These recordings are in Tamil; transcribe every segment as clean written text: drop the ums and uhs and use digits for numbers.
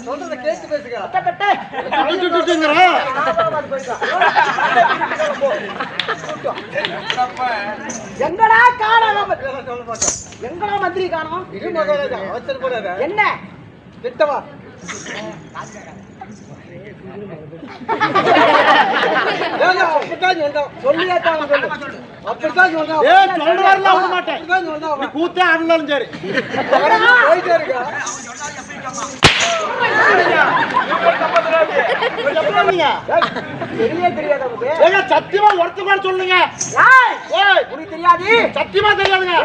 சொல்றத கேட்டு பேசுங்க. எங்கடா காணோம்? எங்கடா மந்திரி காணோம்? என்ன திட்டவா கூத்தே ஆடலாம் சரி சத்தியமா ஒருத்தமா சொல்லுங்க. உனக்கு தெரியாது? சத்தியமா தெரியாதுங்க.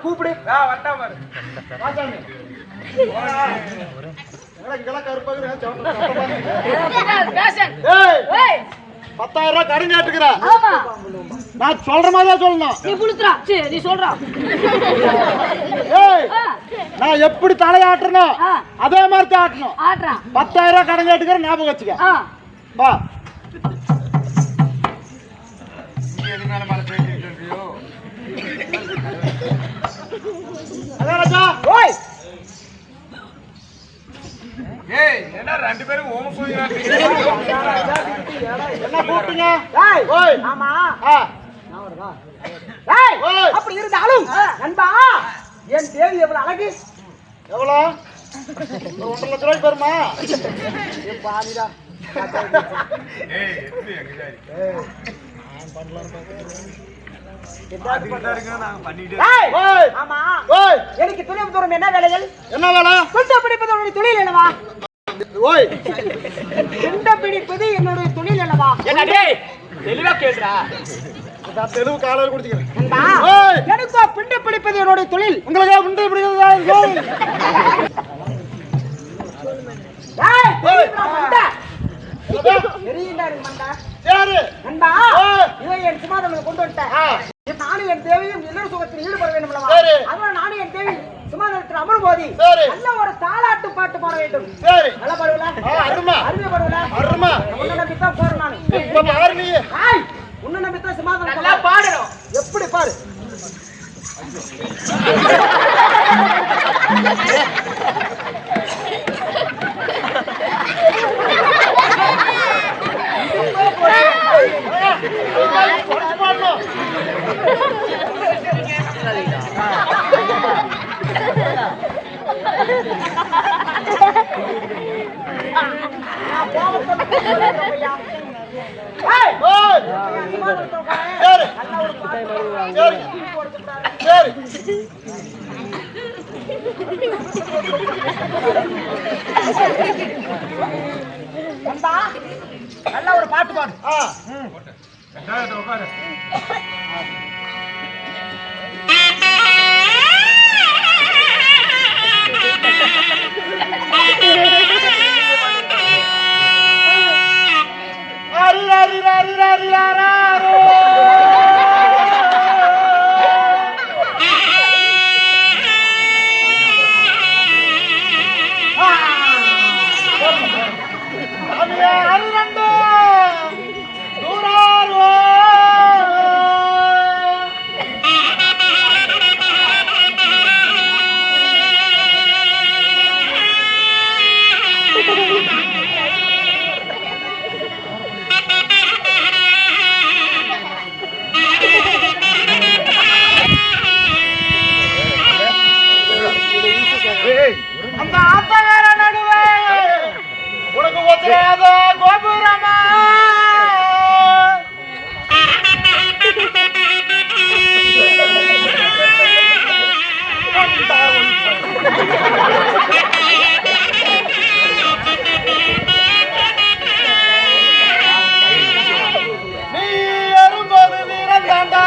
கூப்பிடு. ₹10,000 கடன் கேட்டுக்கிறேன். நான் சொல்ற மாதிரி சொல்லணும். நீ சொல்ற நான் எப்படி தலையாட்டணும் அதே மாதிரி ஆட்டணும். ₹10,000 கடன் கேட்டுக்கிறேன். ஞாபகம் வச்சுக்க. வா என்ன 2 பேரும் ஓம போயிறாங்க. என்ன கூப்பிட்டீங்க? ஆமா அப்படி இருந்தாலும் நண்பா என் தேவி எவ்வளவு அழகு. எவ்வளோ? 1,50,000 ரூபாய் பெருமா? பாதிடா. எனக்கு துணை தூரம் என்ன வேலைகள்? என்ன வேலை? குண்டை பிடிப்பது உன்னுடைய தொழில் அல்லவா? ஓய் குண்டை பிடிப்பது என்னுடைய தொழில் அல்லவா? தெளிவா கேட்றா. தெளிவு காலையில் குடிச்சுக்கிறேன். எனக்கோ பிண்டை பிடிப்பது என்னுடைய தொழில். உங்களுக்கு பிண்டை பிடிக்கிறது என் சுமாதங்களை கொண்டு வந்துட்டேன். நானும் என் தேவையும் இல்லற சுகத்தில் ஈடுபட வேண்டும் அல்லவா? அதனால நானும் என் தேவி சுமாதத்தில் அமரும் போது நல்ல ஒரு தாலாட்டு பாட்டு பாட வேண்டும். நல்லா பாடுவல? அருமையா பாடுவல? உன்னை நம்பித்தான் போறேன் நான். உன்னை நம்பித்தான் சுமாதம் நல்லா பாடணும். எப்படி பாரு? நல்ல ஒரு பாட்டு பாடு. அந்த ஆத்தகார நடுவே உனக்கு ஒத்தையாத கோபுரமா நீ எறும்போது வீரன் தாண்டா.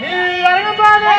நீ இறங்கும்போது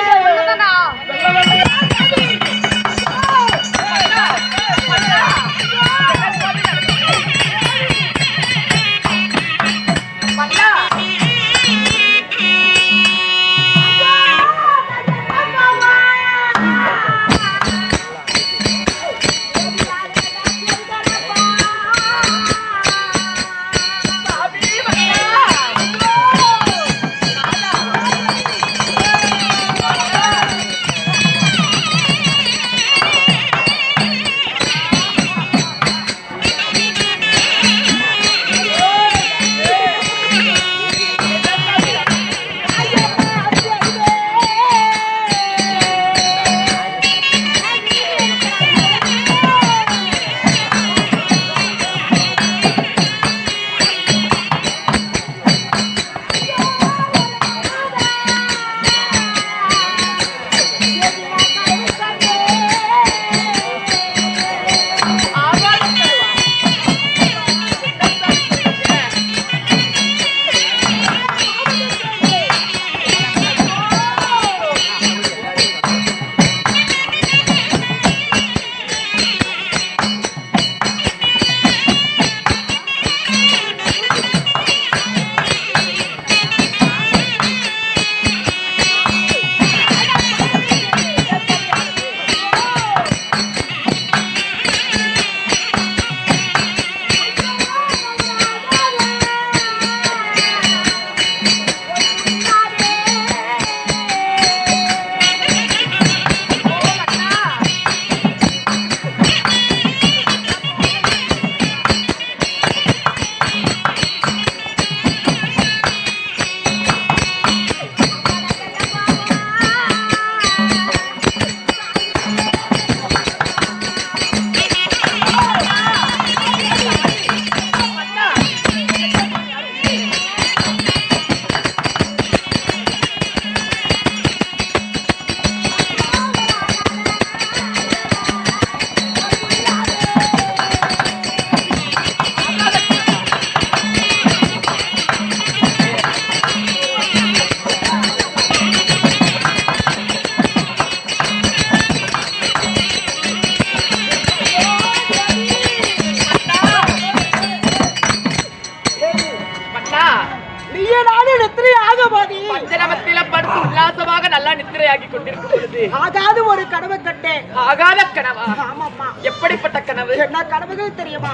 நித்திரையாகி கொண்டிருக்கும் பொழுது ஆகாத ஒரு கனவு கட்டேன். ஆகாத கனவா? ஆமாம்மா. எப்படிப்பட்ட கனவு? என்ன கனவுகள் தெரியுமா?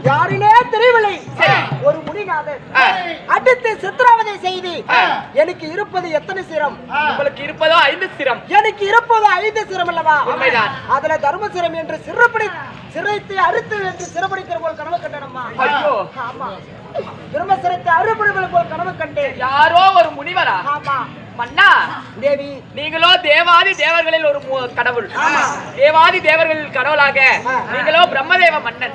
யாரிலே தெரியவில்லை. ஒரு முனிநாதர் அடுத்து சித்திரவதை செய்து எனக்கு இருப்பது எத்தனை சிரம்? உங்களுக்கு இருப்பதோ 5 சிரம். எனக்கு இருப்பது 5 சிரம் அல்லவா? உண்மைதான். அதுல தர்ம சிரம் என்று சிரத்தை அறுத்து என்று சிறப்படிக்கிற போல் கனவு கண்டனம்மா. ஐயோ. ஆமா. தர்ம சிரத்தை அறுபடுவது போல் கனவு கண்டேன். யாரோ ஒரு முனிவரா? ஆமா. மன்னா தேவி, நீங்களோ தேவாதி தேவர்களில் ஒரு கடவுள். தேவாதி தேவர்களில் கடவுளாக நீங்களோ பிரம்மதேவ மன்னன்.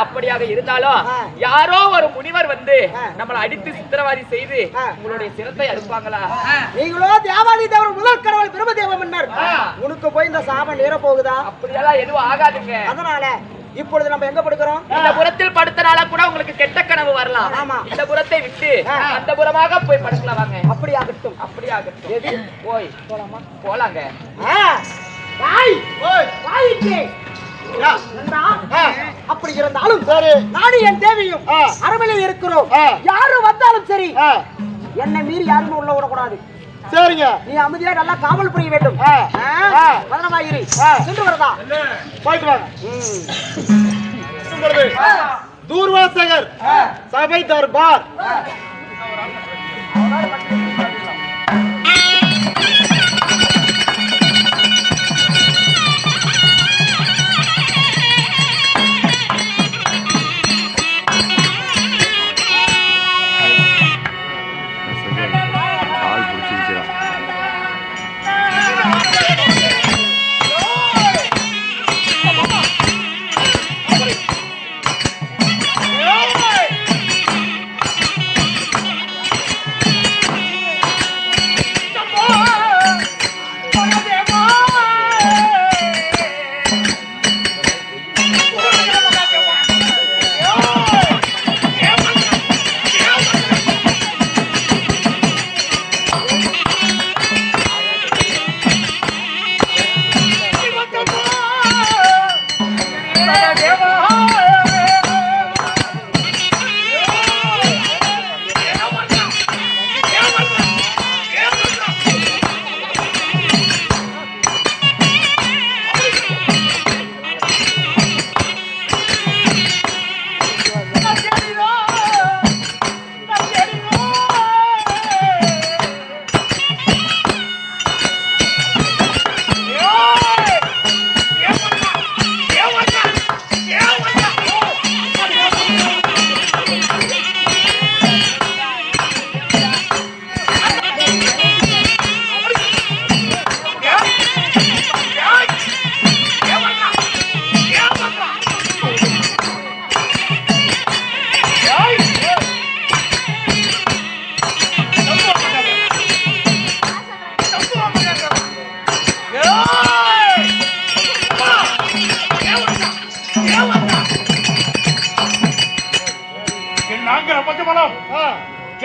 அப்படியாக இருந்தாலும் யாரோ ஒரு முனிவர் வந்து நம்மளை அடித்து சித்திரவாதி செய்து உங்களுடைய சிரத்தை அறுப்பாங்களா? நீங்களோ தேவாதி தேவர் முதல் கடவுள் பிரம்மதேவ மன்னர். உனக்கு போய் இந்த சாபம் நேர போகுதா? அப்படியெல்லாம் எதுவும் ஆகாதுங்க. அதனால இப்பொழுது நம்ம எங்க படுக்கிறோம்? இந்த புறத்தில் படுத்தனால கூட உங்களுக்கு கெட்ட கனவு வரலாம். ஆமா. இந்த புறத்தை விட்டு அந்த புறமாக போய் படுக்கலாம். வாங்க. அப்படி ஆகட்டும், அப்படி ஆகட்டும். போய் போலாமா? போலாங்க. அப்படி இருந்தாலும் நானும் என் தேவியும் அரண்மனையில் இருக்கிறோம். யாரு வந்தாலும் சரி என்னை மீறி யாருமே உள்ள விடக்கூடாது. சரிங்க. நீ அமைதியா நல்லா காவல் புரிய வேண்டும். பதனமாயிரு. சென்று வரதா? போயிட்டு வாங்க. தூர்வாசகர் சபை தர்பார்.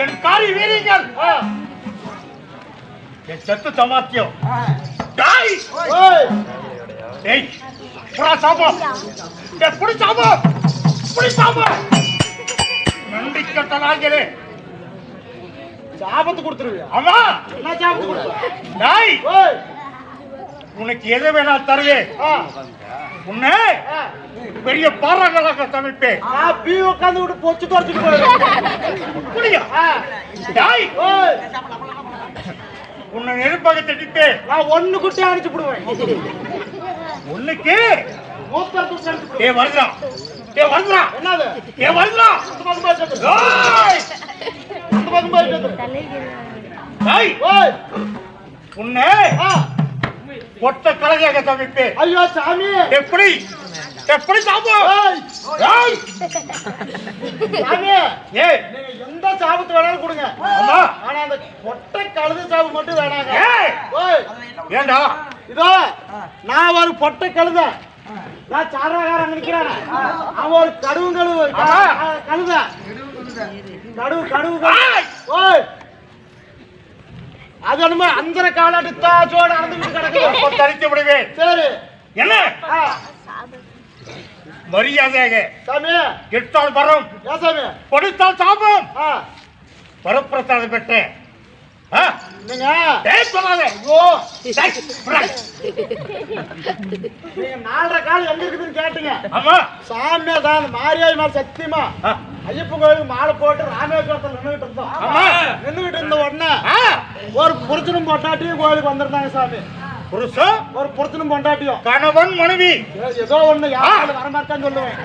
என் காரி வீரர்கள் என் சத்து சமாத்தியம் நன்றி கட்டலாங்களே சாபத்து கொடுத்துருவியா? ஆமா. என்ன சாபத்து கொடுத்த? உனக்கு எது வேணா தருவேன். உன்னை பெரிய பாறாங்களாக சமைப்பேன். பீ உட்காந்து விட்டு பொச்சு தொடச்சுட்டு போய் உன்னை நெருப்பாக திட்டிப்பேன். நான் ஒண்ணு குட்டி அடிச்சு விடுவேன். ஒண்ணுக்கு என்னது உன்னை ஒட்ட கலகையாக சமைப்பேன். ஐயோ சாமி, எப்படி எப்படி சாப்பிடும்? எந்த சாபத்து வேணாலும் கொடுங்க. ஆனா அந்த பொட்டை கழுது சாவு மட்டும் வேணாங்க. ஏண்டா இதோ நான் ஒரு பொட்டை கழுத, நான் சாராகாரன் நினைக்கிறான். அவன் ஒரு கடுவு கழுத கடுவு அது என்னமோ அந்த காலாட்டு தாச்சோட நடந்து கிடக்குது. தரித்து விடுவேன். சரி என்ன மரியாதையாக சாமி எட்டால் வரும், சாமி கொடுத்தால் சாபம். வரப்பிரசாதம் பெற்றேன். நீங்க டேய் சொல்லாத. ஐயோ டேய், புறா. நீங்க 4.5 கால் எங்க இருக்குதுன்னு கேட்டீங்க. ஆமா. சாமியா தான் மாரியாய் மேல சத்தியமா ஐயப்பன் கோயிலுக்கு மாலை போட்டு ராமேஸ்வரத்துல நின்றுகிட்டு இருந்தோம். ஆமா. நின்றுகிட்டு இருந்த உடனே ஒரு புருஷனும் பொண்டாட்டியும் கோயிலுக்கு வந்திருந்தாங்க சாமி. புருஷன் ஒரு புருஷனும் பொண்டாட்டியும் கணவன் மனைவி ஏதோ ஒண்ணு யாரும் வரமாட்டான்னு சொல்லுவேன்.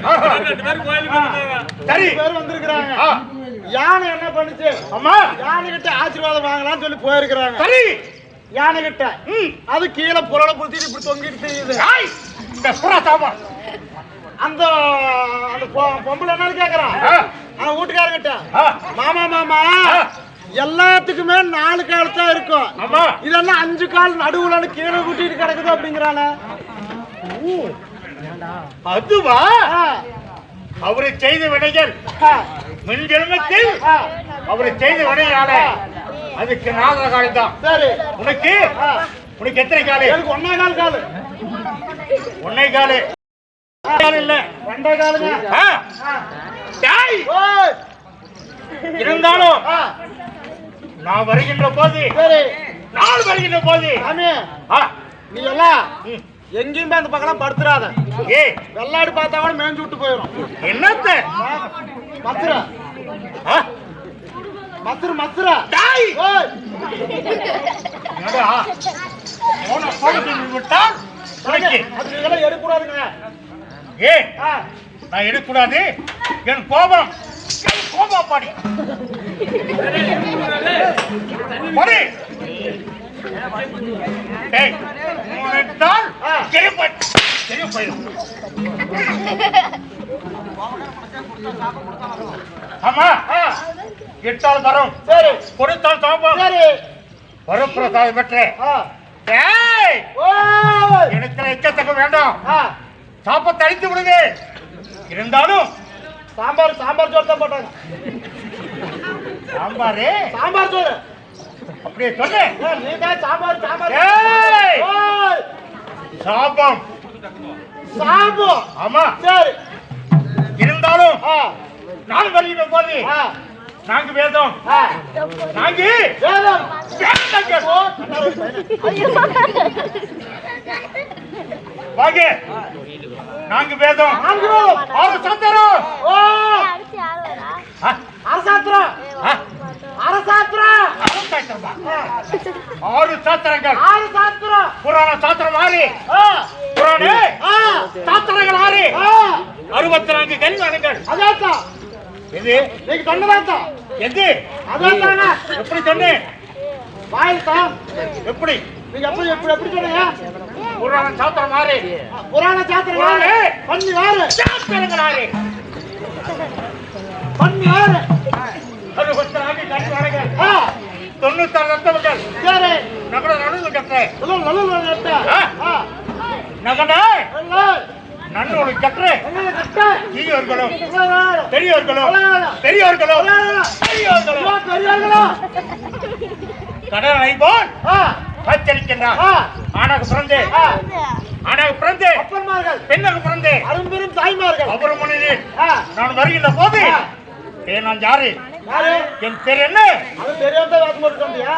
சரி 2 பேர் வந்திருக்கிறாங்க. யானை என்ன பண்ணுச்சு? ஆமா. யானை கிட்ட ஆசீர்வாதம் வாங்கலாம்னு சொல்லி போயிருக்கிறாங்க. சரி யானை கிட்ட அது கீழே புரளை புடிச்சிட்டு இப்படி தொங்கிட்டு தெரியுது. இந்த புறா சாமா அந்த அந்த பொம்பளை என்ன கேக்குறான் அவன் வீட்டுக்காரங்கிட்ட, மாமா மாமா எல்லாத்துக்குமே 4 கால் தான் இருக்கும், ஆமா இதெல்லாம் 5 கால் நடுவுல கீழே கூட்டிட்டு கிடக்குது அப்படிங்கிறானே. அதுவா அவரை செய்த வினைகள் முன்ஜென்மத்தில் அவரை செய்த வினையால அதுக்கு 4 கால் தான். சரி உனக்கு உனக்கு எத்தனை காலு? எனக்கு 1 கால் காலு. 1 காலு இல்ல 2 காலுங்க. டேய், ஓய் இருந்தாலும் நான் வருகின்ற போது சரி நான் வருகின்ற போது சாமி நீ எல்லாம் எங்கேயுமே அந்த பக்கம் படுத்துறாத. வெள்ளாடு பார்த்தா கூட மேய்ஞ்சு விட்டு போயிடும். என்னத்த மத்துரா மத்துரு மத்துரா டாய் ஓய் என்னடா போன போட்டு விட்டால் உனக்கு அது இதெல்லாம் எடுக்கக்கூடாதுங்க. நான் எடுக்கக்கூடாது. என் கோபம் பாடி பாடி டேய் உனத்தால் தெரிய போயிடும். ஆமா இட்டால் வரும். சரி கொடுத்தால் தாபம். சரி வரப்பிரசாதம் பெற்றே. எனக்கு எக்கத்தக்க வேண்டாம். சாப்பத்தை அழித்து விடுங்க. இருந்தாலும் சாம்பார் சாம்பார் சோறு தான் போட்டாங்க. சாம்பாரு சாம்பார் சோறு அப்படியே சொல்லு. நீ தான் சாம்பார் சாம்பார். சாபம் சாம்பு. ஆமா சரி இருந்தாலும் நான் வருகிற போது நாங்க வேதம் நாங்க வேதம் வாங்க நாங்க வேதம் ஆங்கிலம் ஆறு சாத்திரம். ஓ அரசாத்திரம் அரசாத்திரம் 6 சாத்திரங்கள். 6 சாத்திரம். புராண சாத்திரம் 6. புராண சாத்திரங்கள் 6. 64 கல்வானங்கள். அதான் எது நீங்க சொன்னதான். எது அதான் எப்படி சொன்னேன்? வாயில் தான். எப்படி நீங்க எப்படி எப்படி எப்படி சொன்னீங்க? புராண சாத்திரம் 6. புராண சாத்திரம் 6. பண்ணி 6 சாத்திரங்கள் 6. பண்ணி 6. 64 கல்வானங்கள். 96 ரத்தவர்கள். சரி நகர நடுவு கட்ட நல்ல கட்ட. நகன நன்னோடு கற்று பெரியவர்களும் பெரியவர்களும் பெரியவர்களும் பெரியவர்களும் கடலை போல் காய்ச்சலிக்கின்றார். ஆனாக பிறந்து ஆனாக பிறந்து அப்பன்மார்கள் பெண்ணாக பிறந்து அரும்பெரும் தாய்மார்கள் அவர் முன்னில் நான் வருகின்ற போது நான் யாரு? என் பேர் என்ன? அது தெரியாம வாக்கு போட்டு வந்தியா?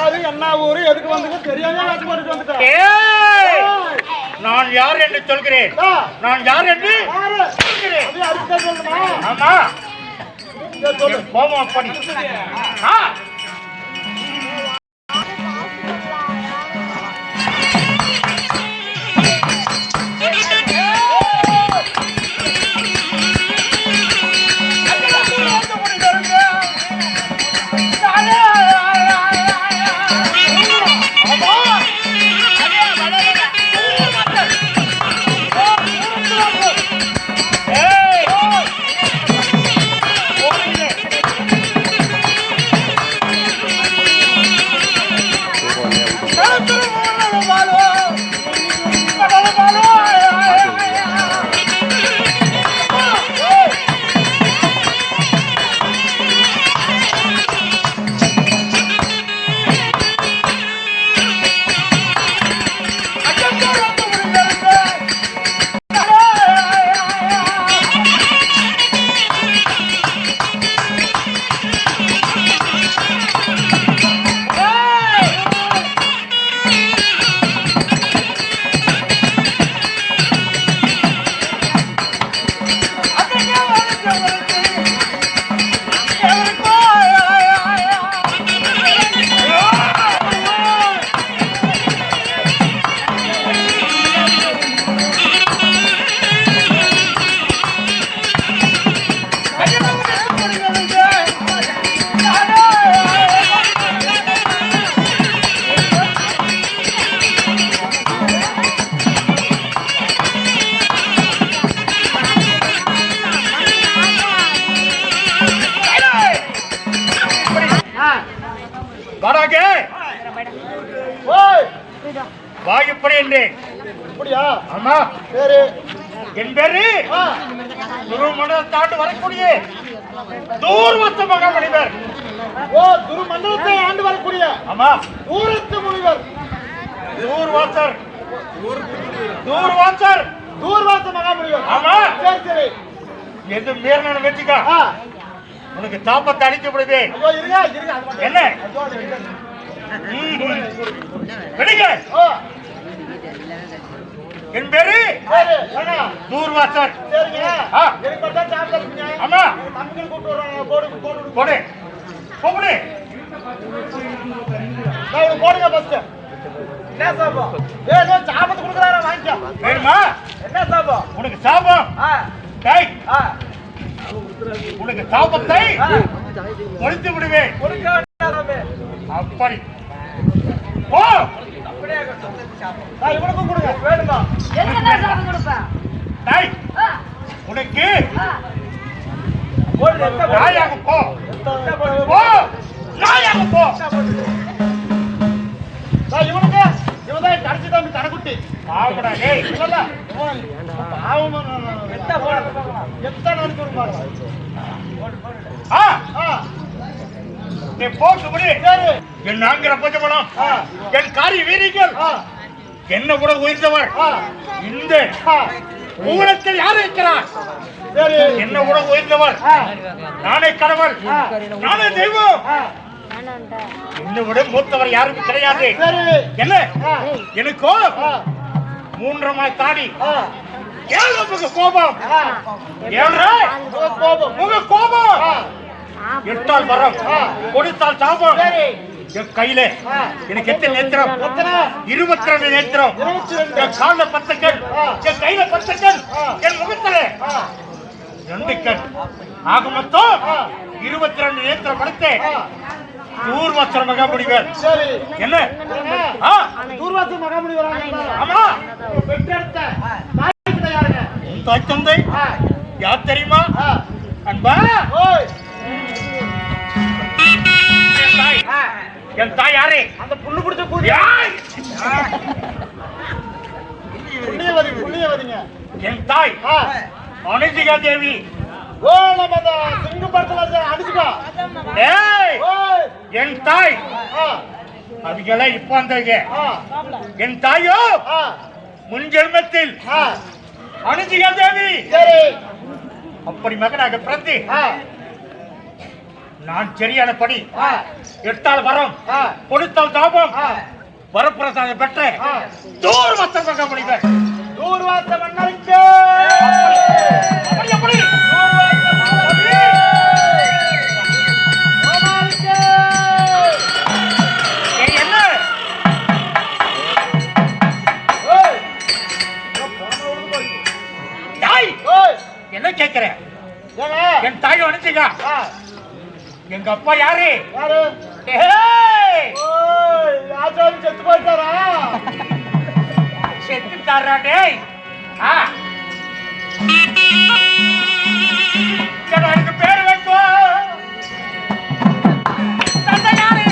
அது என்ன ஊரு எதுக்கு வந்துங்க தெரியாம வாக்கு போட்டு வந்துட்டேன். நான் யார் என்று சொல்கிறேன். நான் யார் என்று சொல்கிறேன். ஆமா கோபம் அப்படி. ஓய் வாயுப்படி என்றேன். அப்படியா? ஆமா. சரி. என் பேரு துருமண்டலத்தை ஆண்டு வரக்கூடிய தூர்வத்த மகாமணிவர். ஓ, துருமண்டலத்தை ஆண்டு வரக்கூடிய ஆமா, தூரத்து முனிவர். தூர்வாசர். தூர்வாசர். தூர்வாச மகாமுனிவர். ஆமா. சரி சரி. எது மீறின வச்சுக்க, உனக்கு தாப்பத்தை அழித்து விடுது. ஐயோ இருங்க இருங்க. அது மட்டும் என்ன ஐயோ, அது இருங்க. வெடிங்க. ஓ, என் பேரு சரி. ஏங்க? தூர்வாசர். சரிங்க. ஆ. எனக்கு பார்த்தா சாப்பிட்டு இருக்கீங்க. ஆமா. தம்பிகள் கூப்பிட்டு வர்றாங்க. போடு போடு போடு போடு. நான் இவங்க போடுங்க ஃபர்ஸ்ட். என்ன சாபம்? ஏதோ சாபத்தை கொடுக்குறாரா, வாங்கிக்க. வேணுமா? என்ன சாபம்? உனக்கு சாபம். ஆ டேய், ஆ உனக்கு சாபத்தை ஒழித்து விடுவேன். கொடுக்க வேண்டாமே. அப்படி ஓ, நான் இவனுக்கும் கொடுங்க. வேணுமா? டேய், உனக்கு போடு. எத்த போடு. நாயாக போ. எத்த போடு. போ, நாயாக போ. நான் இவனுக்கு இவன் தான் கடைசி தம்பி தனக்குட்டி. பாவடா டேய். இல்ல பாவம். எத்த போடு. எத்த நினைச்சு பாருங்க. ஆ, ஆ நீ போட்டு விடு. சரி. என் ஆங்கிற பஞ்சமனம், ஆ என் காரிய வீரர்கள் ஆ என்ன கூட உயர்ந்தவர். ஆ இந்த ஆ ஊனத்தில் யார் இருக்கிறார்? சரி. என்ன கூட உயர்ந்தவர். ஆ நானே கடவுள், ஆ நானே தெய்வம். ஆ என்னை விட மூத்தவர் யாரும் கிடையாது. சரி. என்ன ஆ எனக்கோ ஆ 3 மாய் தாடி, ஆ 7 முக கோபம். ஆ 7 கோபம். முக கோபம். ஆ 8ஆல் வரம், கொடுத்தால் சாபம். சரி. என் கையில ஆ எனக்கு எத்தனை நேத்திரம்? எத்தனை? 22 நேத்திரம். 22. என் கால்ல 10 கண், என் கையில 10 கண், என் முகத்துல ஆ 2 கண். ஆக மொத்தம் ஆ 22 நேத்திரம் படுத்து ஆ தூர்வாசர மகாமுனிவர். சரி. என்ன ஆ, தூர்வாச மகாமுனி வராங்க. ஆமா. பெற்றெடுத்த தாய் கிட்ட யாருங்க? உன் தாய் தந்தை ஆ யார் தெரியுமா? ஆ அன்பா, ஓய். என் தாய். ஆ என் தாய் யாரு? அந்த புண்ணு பிடிச்ச கூதி. யாய்? புண்ணியவதி புண்ணியவதிங்க. என் தாய் ஆ அனுஜிகா தேவி. ஓ, நம்ம அந்த சிங்கு படத்துல அடிச்சுக்கோ. ஏய், ஓய். என் தாய் ஆ அவங்கள இப்ப வந்தாங்க. ஆ என் தாயோ ஆ முன் ஜென்மத்தில் ஆ அனுஜிகா தேவி. சரி. அப்படி மகனாக பிறந்து ஆ நான் சரியான படி ஆ 8ஆல் வரம், ஆ கொடுத்தால் தாபம், ஆ வரப்பிரசாதம் பெற்ற ஆ தூர்வாசர மகாமுனிவர். தூர்வாச மன்னருக்கு. அப்படி அப்படி தூர்வாச மன்னருக்கு. கோமாளிக்கு. ஏய், என்ன ஓய். தாய் ஓய். என்ன கேட்கிறேன்? ஏங்க? என் தாய் அனுஜிகா. ஆ எங்க அப்பா யாரு? யாரு? ஏய், ஓய், ஆச்சாரி செத்து போயிட்டாரா? செத்துட்டாரா டேய்? ஆ, சரி, அதுக்கு பேர் வைப்போ. தந்தை யாரு?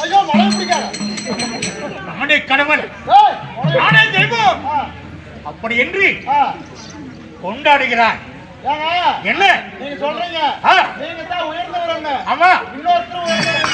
ஐயோ, மழை பிடிக்காத. நானே கணவன், ஏய், மழை. நானே தெய்வம். ஆ அப்படி என்று ஆ கொண்டாடுகிறார். ஏங்க? என்ன? நீங்க சொல்றீங்க ஆ, நீங்க தான் உயர்ந்தவரங்க. ஆமா. இன்னொருத்தர் உயர்ந்தவர்.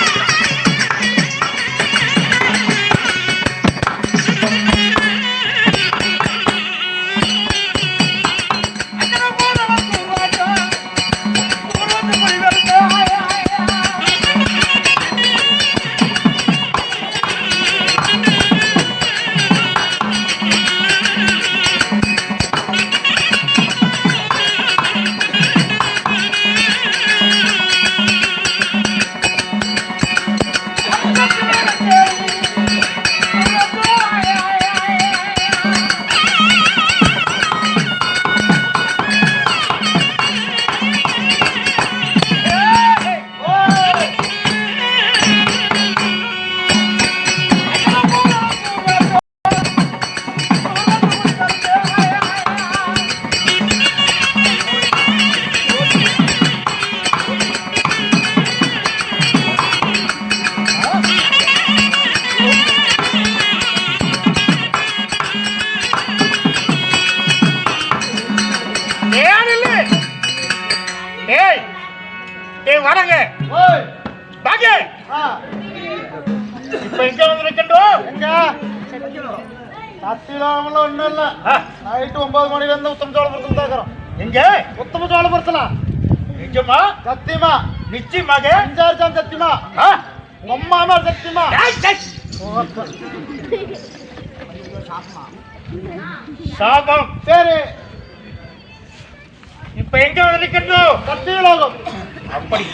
டேய் வாடங்க ஓய் பாங்க ஆ இப்ப எங்க வந்திருக்கோம் எங்க சத்தியலாமல ஒண்ணும் இல்ல நைட்டு 9 மணில இருந்து உத்தம சோழபுரத்துல தாக்குறோம் எங்க உத்தம சோழபுரத்துல நிஜமா சத்தியமா நிச்சயமாக அஞ்சாறு சத்தியமா அம்மாமா சத்தியமா சாபம் சரி இப்ப எங்க வந்திருக்கோம் சத்தியலோகம் அப்படி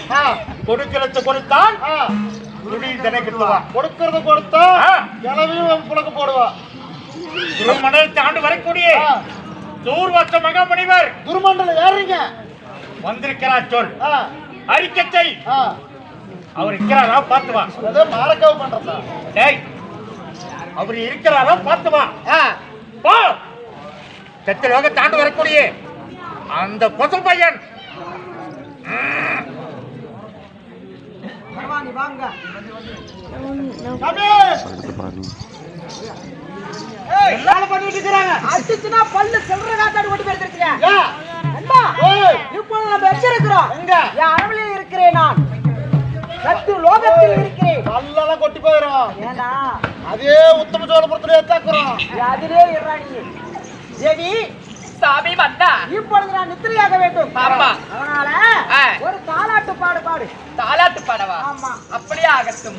கொடுக்கிறத கொடுத்தான் துணி தினைக்குவா கொடுக்கறத கொடுத்தா கிளவியும் புழக்க போடுவா திருமணத்தை ஆண்டு வரக்கூடிய தூர்வாச மகாமணிவர் துருமண்டலம் ஏறீங்க வந்திருக்கிறார் சொல் அறிக்கை அவர் இருக்கிறாரா பார்த்து வா அதே மாரக்காவு பண்றதா டேய் அவர் இருக்கிறாரா பார்த்து வா போ சத்தியலோக தாண்டு வரக்கூடிய அந்த கொசு பையன் பரவானி வாங்க வேலை பண்ணிட்டு இருக்கிறாங்க அடிச்சுனா பல்லு செல்ற காத்தாடி ஓடி போயிருக்கீங்க ஏன்? அண்ணா ஓய் இப்பொழுது நம்ம எங்க இருக்கிறோம் எங்க? என் அரண்மனையில் இருக்கிறேன் நான் சத்து லோகத்தில் இருக்கிறேன் பல்லெல்லாம் கொட்டி போயிடும் ஏண்டா அதே உத்தம சோழபுரத்துல ஏத்தாக்குறோம் அதிலே இறானி தேவி சாமி வந்தா இப்பொழுது நான் நித்திரையாக வேண்டும் ஆமா. அதனால ஆ. ஒரு தாலாட்டு பாடு பாடு தாலாட்டு பாடவா ஆமா. அப்படியே ஆகட்டும்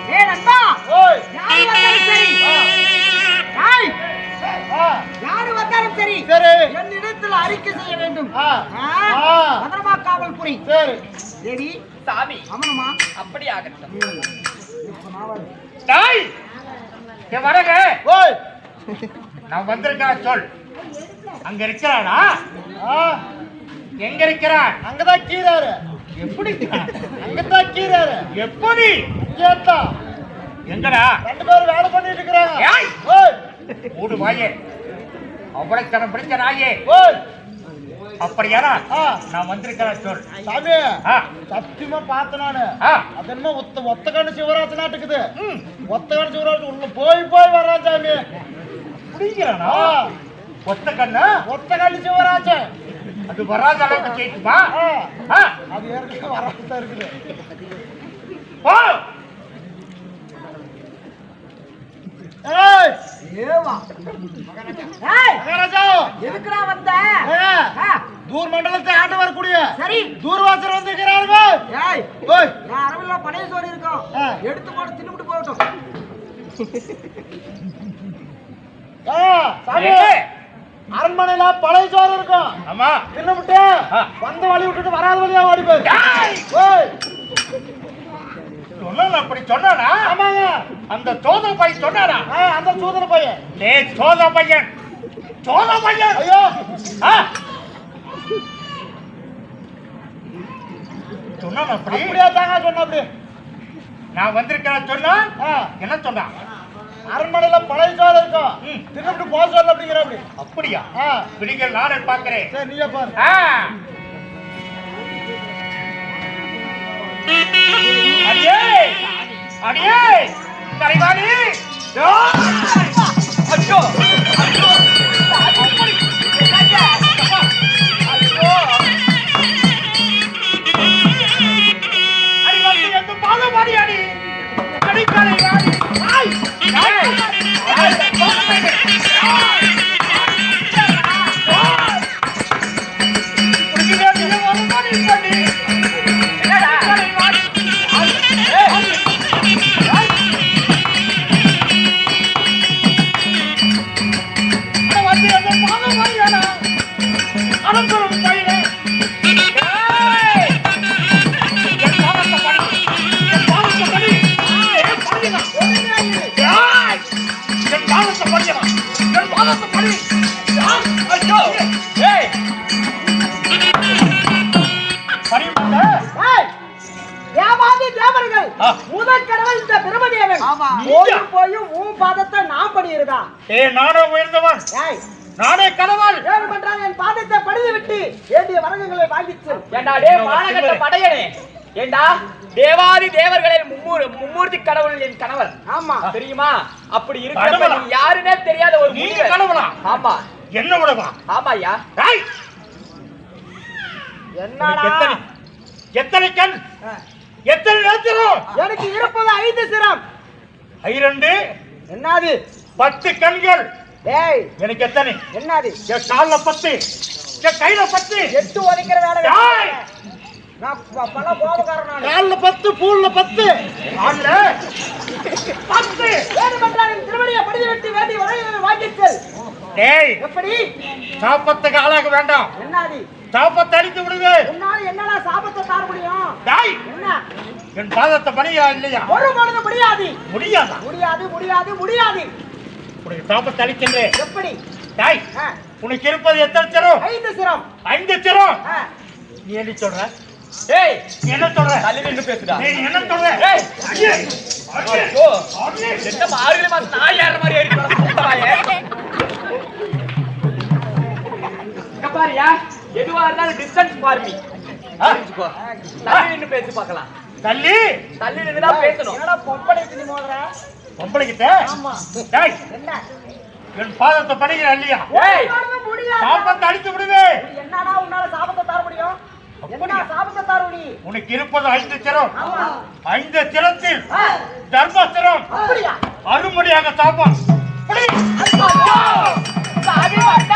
ஏ நண்பா ஓய் யாரு வந்தாலும் சரி ஏய், ஆ யாரு வந்தாலும் சரி சரி என்னிடத்தில் அறிக்கை செய்ய வேண்டும் ஆ ஆ பத்திரமா காவல் புரி சரி தேவி சாமி அமனமா அப்படி ஆகட்டும் டேய் இங்க வரங்க ஓய் நான் வந்திருக்கிறேன் சொல் அங்க இருக்கிறானா ஆ எங்க இருக்கிறான் அங்கதான் கீறாரு எப்படி அங்கதான் கீறாரு எப்படி கேட்டா எங்கடா ரெண்டு பேரும் வேலை பண்ணிட்டு இருக்கிறாங்க ஏய்! ஓய் ஓடு வாயே அவ்வளவு பிடிச்ச நாயே ஓய் அப்படியானா ஆ நான் வந்திருக்கிறேன் சொல் சாமி ஆ, சத்தியமா பார்த்த நானு ஆ, அது என்ன ஒத்த கண்ணு சிவராஜ் நாட்டுக்குது ம், ஒத்த கண்ணு சிவராஜ் உள்ள போய் வர்றான் சாமி பிடிக்கிறானா ஆ ஒத்த கண்ணா ஒத்த கண்ணு சிவராஜ் அது வராத அளவுக்கு கேட்டுமா ஆ அது ஏற்கனவே வராதான் இருக்குது போ ஏய் ஏவா ஏய் மகாராஜா எதுக்குடா வந்த ஏய், ஆ, தூர் மண்டலத்தை ஆண்டு வரக்கூடிய சரி தூர்வாசர் வந்திருக்கிறார்கள் ஏய் ஓய் நான் அரவில்ல பழைய சோறு இருக்கோம் ஆ. எடுத்து போட்டு தின்னுட்டு போகட்டும் சாமி ஏய், அரண்மனையில பழைய சோறு இருக்கும் ஆமா தின்னுபிட்டு ஆ. வந்த வழி விட்டுட்டு வராத வழியா ஓடி போய் ஏய்! ஓய் சொன்னா அப்படி சொன்னானா ஆமாங்க அந்த சோத பையன் சொன்னானா அந்த சூதன பையன் டேய் சோத பையன் சோத பையன் ஐயோ ஆ. சொன்னானா அப்படி அப்படியே தாங்க சொன்ன அப்படி நான் வந்திருக்கிறேன் சொன்னா ஆ, என்ன சொன்னான் அரண்மனையில பழைய சோறு இருக்கும் ம். தின்னுபிட்டு போக சொல்ல அப்படிங்கிற அப்படி அப்படியா ஆ, பிடிக்கல் நானே பார்க்கிறேன் சரி நீயே பாரு ஆ. அடியே அடியே கரைவாணி ஐயோ ஐயோ அடி வந்து எந்த பாதம் மாடி அடி அடி கரைவாணி ஆய் ஆய் ஏய், ஏமாதி தேவர்கள் ஆ. முதல் கடவுள் இந்த பிரம்மதேவன் ஆமா. போய் உன் பாதத்தை நான் படியிருதா நானே உயர்ந்தவன் ஏய் நானே கடவுள் ஏன் பண்றாங்க என் பாதத்தை படிந்து விட்டு வேண்டிய வரங்களை வாங்கிச்சு ஏண்டா டே மானகட்ட படையனே ஏண்டா தேவாதி தேவர்களின் மும்மூர்த்தி கடவுள் என் கணவர் ஆமா தெரியுமா அப்படி இருக்கிற கடவுளா? நீ யாருன்னே தெரியாத ஒரு நீ முனிவர். கடவுளா? ஆமா என்ன விடவா ஆமாய்யா ஏய்! என்னடா எத்தனை கண் எத்தனை நேத்திரம்? எனக்கு இருப்பது 5 சிரம். 2 என்னது 10 கண்கள். டேய் எனக்கு எத்தனை? என்னது என் கால்ல 10 என் கையில 10. 8 ஒலிக்கிற வேலை டேய்! நான் பல கோபக்காரன் நான். கால்ல 10 பூல்ல 10 கால்ல 10. வேண்டுமென்றால் திருவடியை படித்து வெட்டி வேண்டி வரை வாங்கிச்சல். டேய் எப்படி சாபத்துக்கு ஆளாக வேண்டாம். என்னது சாபத்தை அழித்து விடுங்க. உன்னால என்னடா சாபத்தை தார முடியும்? டேய் என்ன என் பாதத்தை பணியா இல்லையா? ஒரு மனது முடியாது. முடியாதா? முடியாது முடியாது முடியாது. உனக்கு சாபத்தை அழிக்கின்றேன். எப்படி டேய் ஆ, உனக்கு இருப்பது எத்தனை சிரம்? 5 சிரம். 5 சிரம். ஆ, நீ என்ன சொல்ற? ஏய் நீ என்ன சொல்ற? தள்ளி நின்னு பேசுடா. நீ என்ன சொல்ற? ஏய் ஐயே! ஐயோ என்ன மாறுகளே மாத்து நாய் ஏற மாதிரி ஏறி போற சுத்தமாயே. இங்க பாருயா எதுவா இருந்தாலும் டிஸ்டன்ஸ் ஃபார்மிங். தெரிஞ்சுக்கோ. தள்ளி நின்னு பேசி பார்க்கலாம். தள்ளி தள்ளி நின்னு தான் பேசணும். என்னடா பொம்பளைக்கு நீ மோதுற? பொம்பளைக்கிட்ட ஆமா. டேய் என்ன என் பாதத்தை பணிகிற இல்லையா? ஏய் ஒரு மனது முடியாது. சாபத்தை அழித்து விடுவே. என்னடா உன்னால சாபத்தை தார முடியும்? என்ன சாபத்தை தாரு நீ? உனக்கு இருப்பது 5 சிரம். ஆமா. 5 சிரத்தில் ஆ, தர்மசிரம் அப்படியா? அருமடியாக சாபம். படி. ஐயோ சாமி வந்தா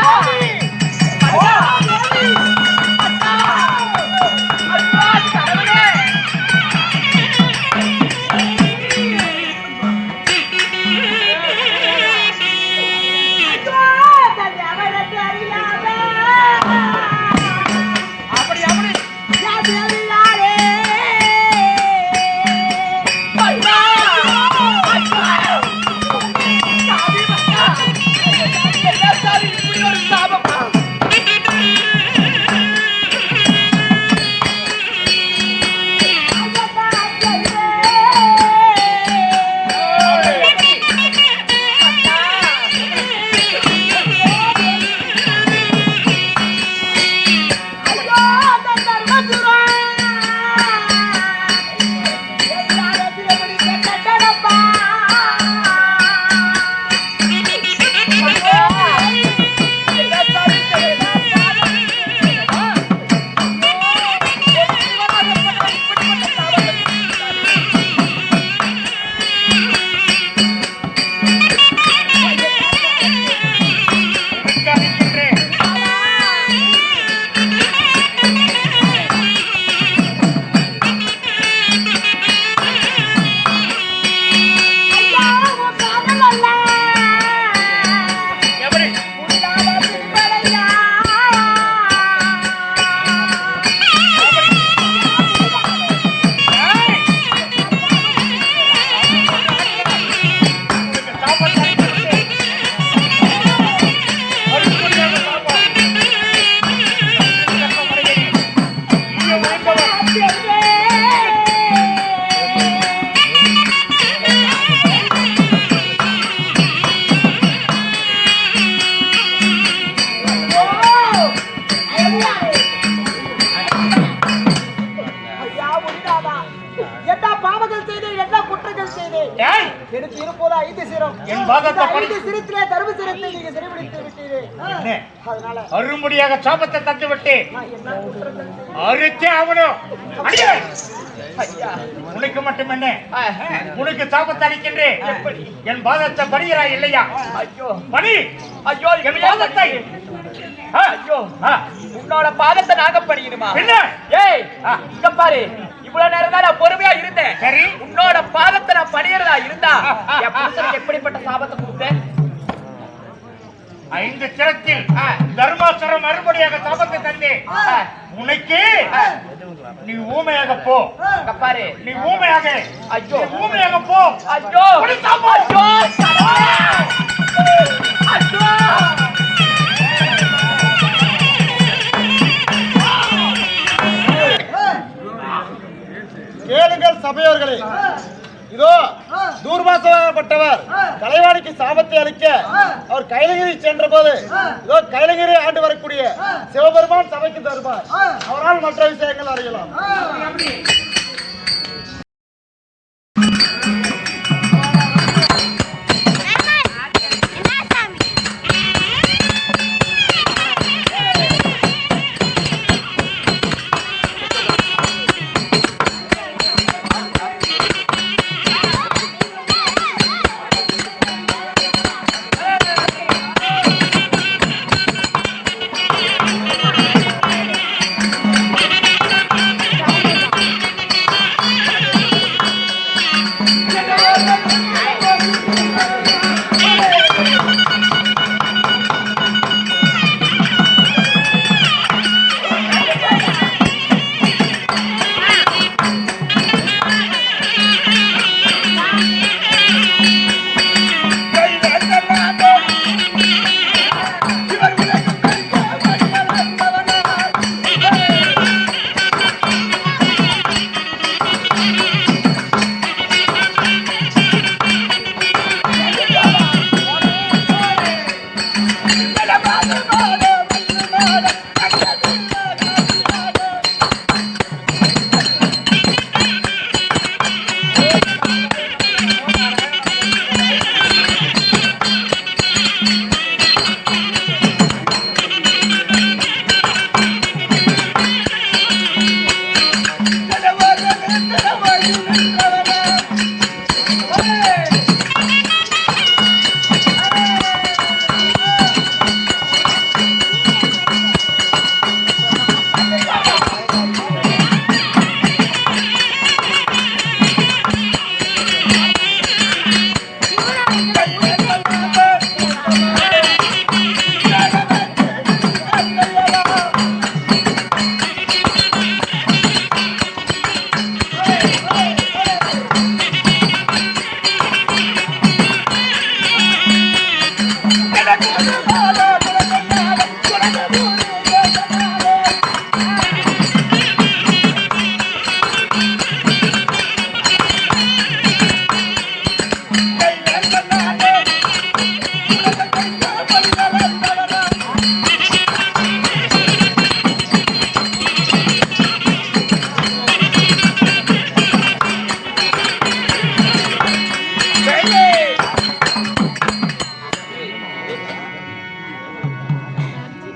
எனக்கு இருப்பது 5 சிரம். என் பாதத்தை படி. 5 சிரத்திலே தர்ம சிரத்தை நீங்க சிறைபிடித்து விட்டீர்கள். என்ன? அதனால அருமுடியாக சாபத்தை தந்து விட்டு நான் என்ன குற்றம் அறுத்தே ஆகணும். அடியே! உனக்கு மட்டும் என்ன? உனக்கு சாபத்தை அளிக்கின்றேன். என் பாதத்தை பணிகிறாய் இல்லையா? ஐயோ பணி. ஐயோ என் பாதத்தை. ஐயோ உன்னோட பாதத்தை நாங்க பணியணுமா? என்ன? ஏய் இங்க பாரு இவ்வளவு நேரம் தான் நான் பொறுமையா இருந்தேன். சரி. உன்னோட பாதத்தை நான் பணியறதா இருந்தா என் புருஷனுக்கு எப்படிப்பட்ட சாபத்தை கொடுத்தேன்? 5 சிரத்தில் தர்மாசுரம் மறுபடியாக சாபத்தை தந்தேன். உனக்கு நீ ஊமையாக போ. இங்க பாரு நீ ஊமையாக. ஐயோ ஊமையாக போ. ஐயோ ஒரு சாபம். ஐயோ ஐயோ கேளுங்கள் சபையோர்களே, இதோ தூர்வாசப்பட்டவர் கலைவாணிக்கு சாபத்தை அளிக்க அவர் கைலகிரி சென்ற போது இதோ கைலகிரி ஆண்டு வரக்கூடிய சிவபெருமான் சபைக்கு தருவார். அவரால் மற்ற விஷயங்கள் அறியலாம்.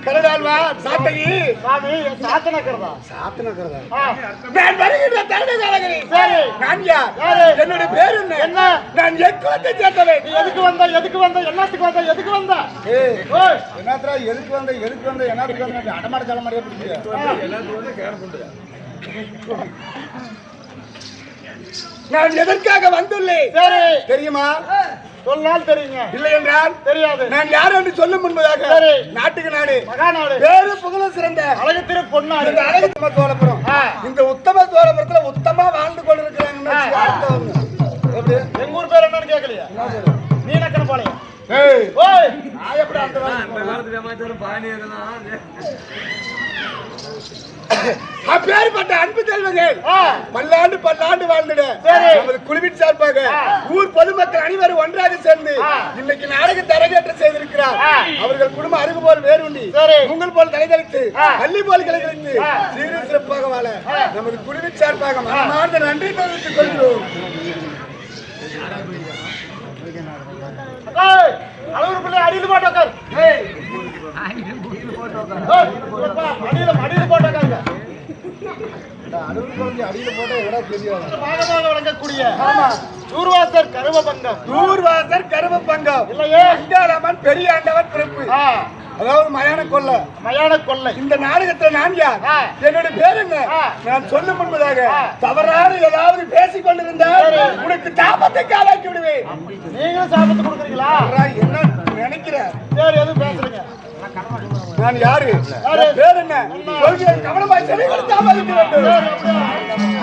கடலாழ்வார் சாத்தகி சாமி சாத்தனக்கிறதா நான் வருகின்ற தருணகாலகிரி சரி நான் யார் என்னுடைய பேர் என்ன நான் எக்குலத்தை சேர்ந்தவன் நீ எதுக்கு வந்த என்னத்துக்கு வந்த எதுக்கு வந்த என்னத்ரா எதுக்கு வந்த என்னத்துக்கு வந்த அடமாட சொல்ல மாதிரியே பிடிச்சி நான் எதற்காக வந்துள்ளேன் சரி தெரியுமா சொன்னால் தெரியுங்க இல்லை என்றால் தெரியாது நான் யார் என்று சொல்லும் முன்பதாக நாட்டுக்கு நாடு மகாநாடு வேறு புகழும் சிறந்த அழகு திரு பொன்னாடு இந்த அழகு சோழபுரம் இந்த உத்தம சோழபுரத்துல உத்தமா வாழ்ந்து கொண்டிருக்கிறாங்க எப்படி எங்க ஊர் பேர் என்னன்னு கேட்கலையா நீலக்கண பாளையம் அப்பேற்பட்ட அன்பு செல்வங்கள் பல்லாண்டு வாழ்ந்துட நமது குழுவின் சார்பாக ஊர் பொதுமக்கள் அனைவரும் ஒன்றாக சேர்ந்து இன்னைக்கு நாடக அரங்கேற்ற செய்திருக்கிறார் அவர்கள் குடும்ப அருகு போல் வேறுண்டி உங்கள் போல் தலைதளித்து பள்ளி போல் கிளைகளித்து சீர சிறப்பாக வாழ நமது குழுவின் சார்பாக மனமார்ந்த நன்றி தெரிவித்துக் கொள்கிறோம். அளவு பிள்ளை அடியில் போட்டாக்கார் அடியில் போட்டாக்காங்க அடியில் போட்டா எவ்வளோ தெரியாது வழங்கக்கூடிய தூர்வாசர் கருவ பங்கம் இல்லையே அங்காளம்மன் பெரிய ஆண்டவன் பிறப்பு அதாவது மயான கொள்ளை இந்த நாடகத்துல நான் யார் என்னோட பேர் என்ன நான் சொல்லும் முன்பதாக தவறான ஏதாவது பேசிக் கொண்டிருந்தால் உனக்கு சாபத்தை காலாக்கி விடுவேன். நீங்களும் சாபத்தை கொடுக்குறீங்களா என்ன நினைக்கிற சரி எதுவும் பேசுறீங்க நான் யாரு பேர் என்ன சொல்கிறேன் கவனமாய் செவி கொடுத்து சாபாதிக்க வேண்டும்.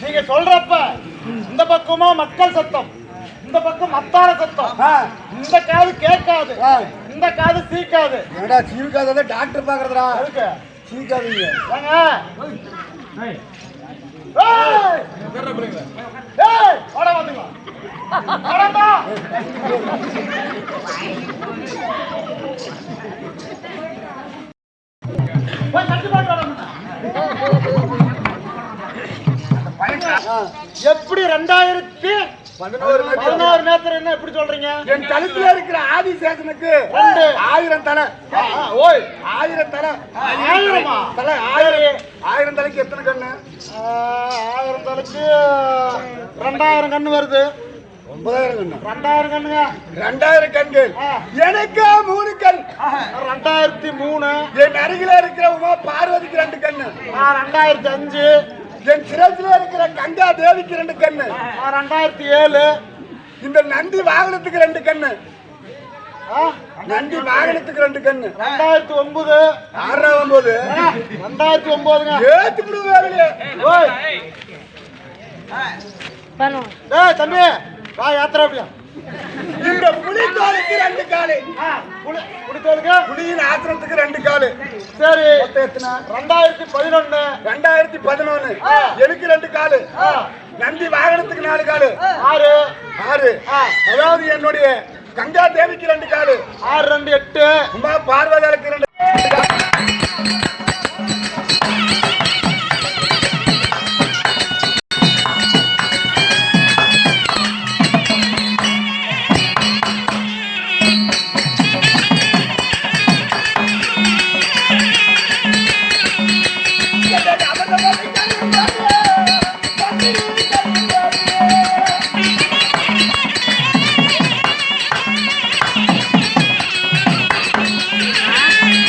நீங்க சொல்றப்ப இந்த பக்கமா மக்கள் சத்தம் இந்த பக்கம் மத்தார சத்தம் இந்த காது கேட்காது இந்த காது சீக்காது ஏடா சீக்காத டாக்டர் பாக்குறதுடா அதுக்கு சீக்காதீங்க வாங்க வந்துங்க எப்படி 2011 நேரத்துல என்ன எப்படி சொல்றீங்க என் கழுத்துல இருக்கிற ஆதிசேஷனுக்கு 1000 தலை ஓய் 1000 தலை 1000 தலைக்கு எத்தனை கண்ணு 1000 தலைக்கு 2000 கண்ணு வருது 9000 கண்ணு 2000 கண்ணுங்க 2000 கண்கள் எனக்கு 3 கண் 2003 என் அருகில இருக்கிற உமா பார்வதிக்கு 2 கண்ணு 2005 என் சிரத்துல இருக்கிற கங்கா தேவிக்கு 2 கண்ணு 2007 இந்த நந்தி வாகனத்துக்கு 2 கண்ணு நந்தி வாகனத்துக்கு 2 கண்ணு 2009 2009 ஏத்து விடுவேன் தம்பி வா யாத்திரா அப்படியா இந்த புலித்தோலுக்கு 2 காலு புலித்தோலுக்கு புலியின் ஆத்திரத்துக்கு 2 காலு சரி எத்தனை 2011 எனக்கு 2 காலு நந்தி வாகனத்துக்கு 4 காலு 6 அதாவது என்னுடைய கங்கா தேவிக்கு 2 காலு 6 2 8 உமா பார்வதிக்கு 2 Bye.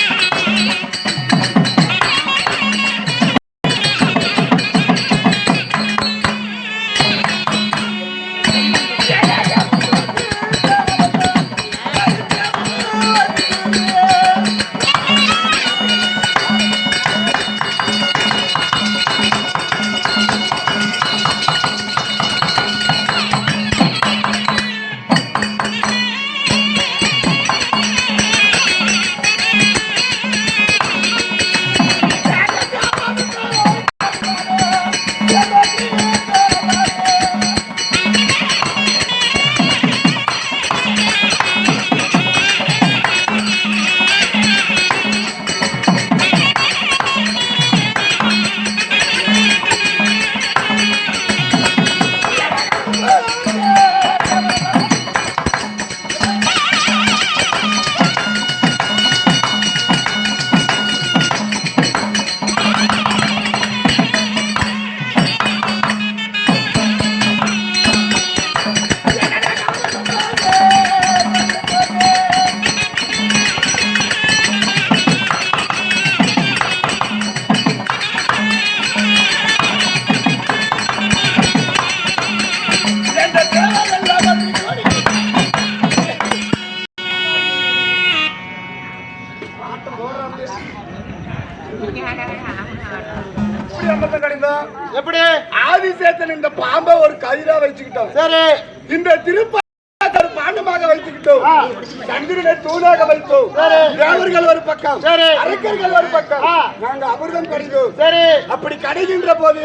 வச்சுக்கிட்டோம்? எப்படி? ஆதிசேத்தன் இந்த பாம்பை ஒரு கயிறா வச்சுக்கிட்டோம். சரி. இந்த திருப்ப பாண்டமாக வைத்துக்கிட்டோம். சந்திரனை தூணாக வைத்தோம். தேவர்கள் ஒரு பக்கம், அரக்கர்கள் ஒரு பக்கம், நாங்க அமிர்தம் கடைந்தோம். சரி. அப்படி கடைகின்ற போது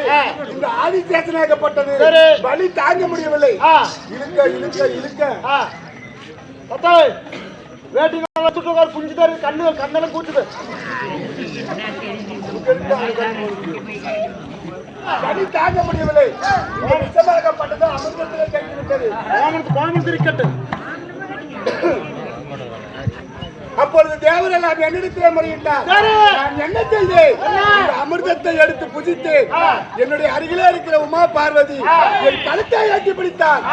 இந்த ஆதிசேஷனாகப்பட்டது வலி தாங்க முடியவில்லை. இழுக்க இழுக்க இழுக்க வேட்டி வச்சுட்டு புரிஞ்சுட்டாரு. கண்ணெல்லாம் கூச்சுது. வலி தாங்க முடியவில்லை. விஷமாகப்பட்டது அமிர்தத்திலே கட்டி விட்டது. இருக்கட்டு. அப்பொழுது தேவரெல்லாம் என்னிடத்திலே முறையிட்டார். நான் என்ன செய்தேன்? இந்த அமிர்தத்தை எடுத்து புசித்து என்னுடைய அருகிலே இருக்கிற உமா பார்வதி என் கழுத்தை ஏற்றி பிடித்தார்.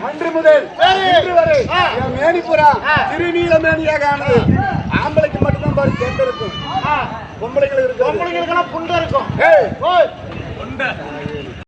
அன்று முதல் இன்று வரை என் மேனிப்புறா திருநீல மேனியாக ஆனது. ஆம்பளைக்கு மட்டும்தான் பாரு கேட்டு இருக்கும், பொம்பளைகளுக்கு பொம்பளைங்களுக்கெல்லாம் புண்டை இருக்கும்.